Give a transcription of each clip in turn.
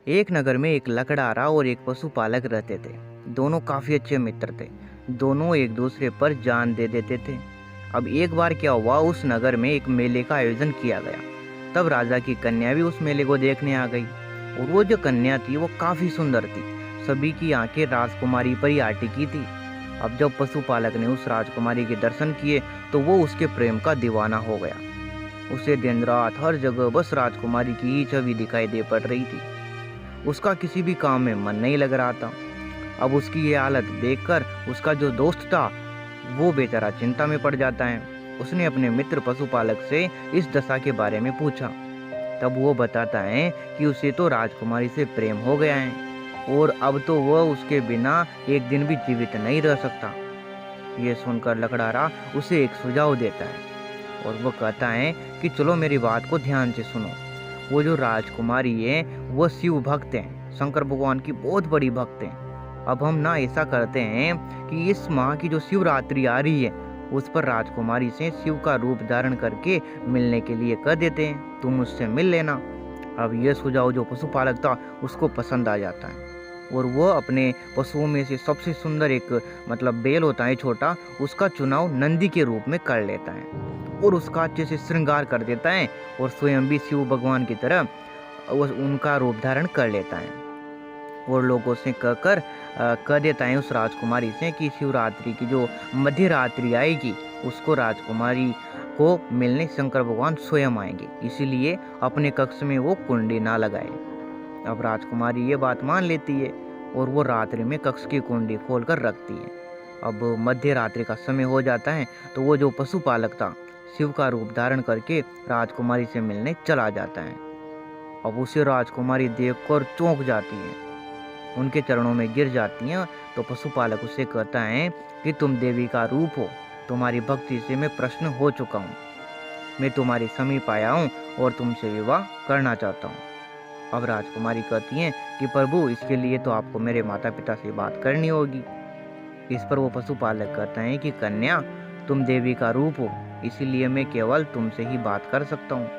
एक नगर में एक लकड़हारा और एक पशुपालक रहते थे। दोनों काफी अच्छे मित्र थे। दोनों एक दूसरे पर जान दे देते थे। अब एक बार क्या हुआ, उस नगर में एक मेले का आयोजन किया गया। तब राजा की कन्या भी उस मेले को देखने आ गई। और वो जो कन्या थी वो काफी सुंदर थी। सभी की आंखें राजकुमारी पर ही आ टिकी थी। अब जब पशुपालक ने उस राजकुमारी के दर्शन किए तो वो उसके प्रेम का दीवाना हो गया। उसे दिन रात हर जगह बस राजकुमारी की ही छवि दिखाई दे पड़ रही थी। उसका किसी भी काम में मन नहीं लग रहा था। अब उसकी ये हालत देखकर उसका जो दोस्त था वो बेचारा चिंता में पड़ जाता है। उसने अपने मित्र पशुपालक से इस दशा के बारे में पूछा। तब वो बताता है कि उसे तो राजकुमारी से प्रेम हो गया है और अब तो वह उसके बिना एक दिन भी जीवित नहीं रह सकता। ये सुनकर लकड़हारा उसे एक सुझाव देता है और वो कहता है कि चलो मेरी बात को ध्यान से सुनो। वो जो राजकुमारी है वो शिव भक्त हैं, शंकर भगवान की बहुत बड़ी भक्त हैं। अब हम ना ऐसा करते हैं कि इस माह की जो शिवरात्रि आ रही है उस पर राजकुमारी से शिव का रूप धारण करके मिलने के लिए कह देते हैं, तुम उससे मिल लेना। अब यह सुझाव जो पशुपालक था उसको पसंद आ जाता है और वह अपने पशुओं में से सबसे सुंदर एक बैल होता है छोटा, उसका चुनाव नंदी के रूप में कर लेता है और उसका अच्छे से श्रृंगार कर देता है और स्वयं भी शिव भगवान की तरह वो उनका रूप धारण कर लेता है और लोगों से कहकर कह देता है उस राजकुमारी से कि शिवरात्रि की जो मध्य रात्रि आएगी उसको राजकुमारी को मिलने शंकर भगवान स्वयं आएंगे, इसीलिए अपने कक्ष में वो कुंडी ना लगाए। अब राजकुमारी ये बात मान लेती है और वो रात्रि में कक्ष की कुंडी खोलकर रखती है। अब मध्य रात्रि का समय हो जाता है तो वो जो पशुपालक था शिव का रूप धारण करके राजकुमारी से मिलने चला जाता है। अब उसे राजकुमारी देखकर चौंक जाती है, उनके चरणों में गिर जाती हैं। तो पशुपालक उसे कहता है कि तुम देवी का रूप हो, तुम्हारी भक्ति से मैं प्रसन्न हो चुका हूँ, मैं तुम्हारे समीप आया हूँ और तुमसे विवाह करना चाहता हूँ। अब राजकुमारी कहती हैं कि प्रभु इसके लिए तो आपको मेरे माता पिता से बात करनी होगी। इस पर वो पशुपालक कहता है कि कन्या तुम देवी का रूप हो, इसीलिए मैं केवल तुमसे ही बात कर सकता हूँ।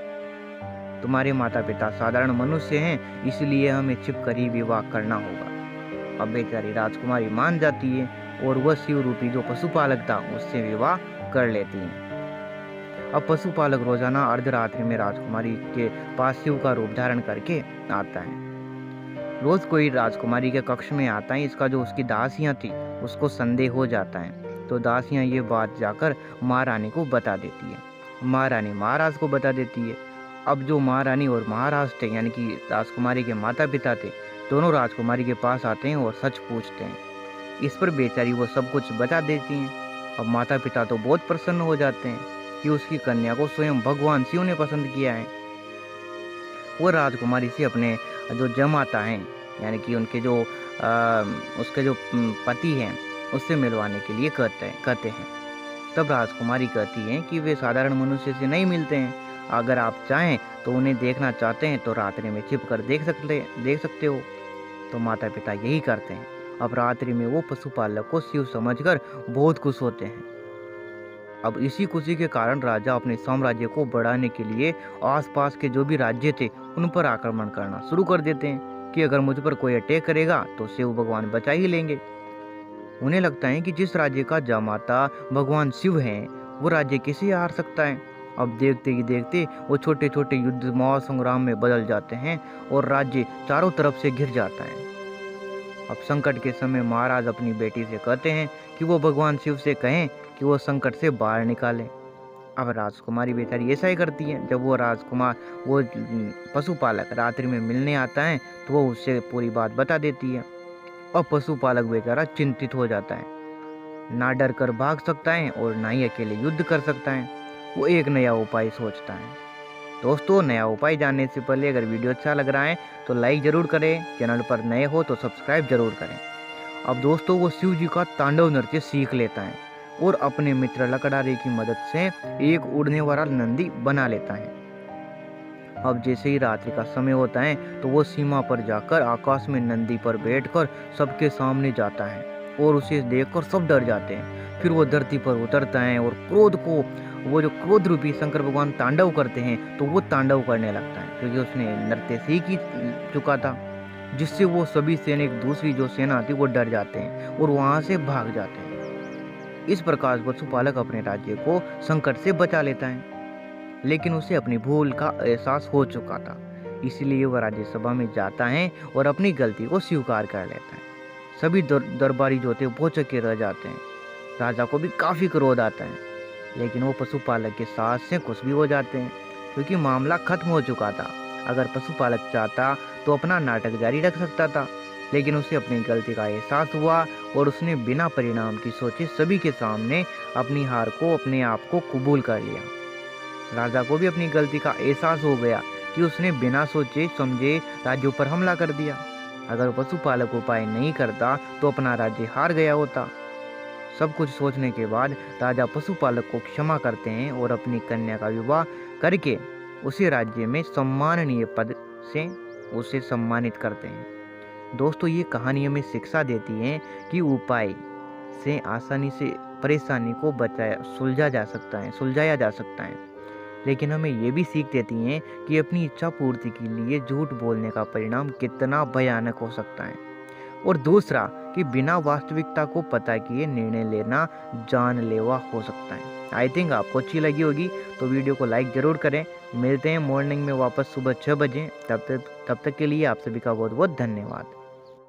तुम्हारे माता पिता साधारण मनुष्य हैं, इसलिए हमें छिपकर ही विवाह करना होगा। अब बेचारी राजकुमारी मान जाती है और वह शिव रूपी जो पशुपालक था उससे विवाह कर लेती है। अब पशुपालक रोजाना अर्धरात्रि में राजकुमारी के पास शिव का रूप धारण करके आता है। रोज कोई राजकुमारी के कक्ष में आता है। इसका जो उसकी दासियां थी उसको संदेह हो जाता है, तो दासियां ये बात जाकर महारानी को बता देती है। महारानी महाराज को बता देती है। अब जो महारानी और महाराज थे यानी कि राजकुमारी के माता पिता थे, दोनों राजकुमारी के पास आते हैं और सच पूछते हैं। इस पर बेचारी वो सब कुछ बता देती हैं। अब माता पिता तो बहुत प्रसन्न हो जाते हैं कि उसकी कन्या को स्वयं भगवान शिव ने पसंद किया है। वो राजकुमारी से अपने जो जमाता हैं यानी कि उनके जो उसके जो पति हैं उससे मिलवाने के लिए कहते हैं। तब राजकुमारी कहती हैं कि वे साधारण मनुष्य से नहीं मिलते हैं, अगर आप चाहें तो उन्हें देखना चाहते हैं तो रात्रि में छिप कर देख सकते हो। तो माता पिता यही करते हैं। अब रात्रि में वो पशुपालक को शिव समझकर बहुत खुश होते हैं। अब इसी खुशी के कारण राजा अपने साम्राज्य को बढ़ाने के लिए आसपास के जो भी राज्य थे उन पर आक्रमण करना शुरू कर देते हैं कि अगर मुझ पर कोई अटैक करेगा तो शिव भगवान बचा ही लेंगे। उन्हें लगता है कि जिस राज्य का जामाता भगवान शिव हैं वो राज्य कैसे हार सकता है। अब देखते ही देखते वो छोटे छोटे युद्ध महासंग्राम में बदल जाते हैं और राज्य चारों तरफ से घिर जाता है। अब संकट के समय महाराज अपनी बेटी से कहते हैं कि वो भगवान शिव से कहें कि वो संकट से बाहर निकालें। अब राजकुमारी बेचारी ऐसा ही करती है। जब वो पशुपालक रात्रि में मिलने आता है तो वो उससे पूरी बात बता देती है। अब पशुपालक बेचारा चिंतित हो जाता है, ना डर कर भाग सकता है और ना ही अकेले युद्ध कर सकता है। वो एक नया उपाय सोचता है। दोस्तों, नया उपाय जानने से पहले अगर वीडियो अच्छा लग रहा है तो लाइक जरूर करें, चैनल पर नए हो तो सब्सक्राइब जरूर करें। अब दोस्तों वो शिव जी का तांडव नृत्य सीख लेता है और अपने मित्र लकड़हारे की मदद से एक उड़ने वाला नंदी बना लेता है। अब जैसे ही रात्रि का समय होता है तो वो सीमा पर जाकर आकाश में नंदी पर बैठकर सबके सामने जाता है और उसे देखकर सब डर जाते हैं। फिर वो धरती पर उतरता है और वो जो क्रोध रूपी शंकर भगवान तांडव करते हैं तो वो तांडव करने लगता है क्योंकि उसने नृत्य सीख ही चुका था। जिससे वो सभी सैनिक दूसरी जो सेना थी वो डर जाते हैं और वहाँ से भाग जाते हैं। इस प्रकार पशुपालक अपने राज्य को संकट से बचा लेता है, लेकिन उसे अपनी भूल का एहसास हो चुका था। इसीलिए वह राज्यसभा में जाता है और अपनी गलती को स्वीकार कर लेता है। सभी दरबारी जो थे वो चौंके रह जाते हैं। राजा को भी काफ़ी क्रोध आता है, लेकिन वो पशुपालक के साथ से खुश भी हो जाते हैं, क्योंकि मामला खत्म हो चुका था। अगर पशुपालक चाहता तो अपना नाटक जारी रख सकता था, लेकिन उसे अपनी गलती का एहसास हुआ और उसने बिना परिणाम की सोचे सभी के सामने अपनी हार को अपने आप को कबूल कर लिया। राजा को भी अपनी गलती का एहसास हो गया कि उसने बिना सोचे समझे राज्यों पर हमला कर दिया। अगर पशुपालक उपाय नहीं करता तो अपना राज्य हार गया होता। सब कुछ सोचने के बाद राजा पशुपालक को क्षमा करते हैं और अपनी कन्या का विवाह करके उसे राज्य में सम्माननीय पद से उसे सम्मानित करते हैं। दोस्तों, ये कहानी हमें शिक्षा देती है कि उपाय से आसानी से परेशानी को सुलझाया जा सकता है, लेकिन हमें ये भी सीख देती हैं कि अपनी इच्छा पूर्ति के लिए झूठ बोलने का परिणाम कितना भयानक हो सकता है। और दूसरा कि बिना वास्तविकता को पता किए निर्णय लेना जानलेवा हो सकता है। आई थिंक आपको अच्छी लगी होगी, तो वीडियो को लाइक ज़रूर करें। मिलते हैं मॉर्निंग में वापस सुबह 6 बजे। तब तक के लिए आप सभी का बहुत बहुत धन्यवाद।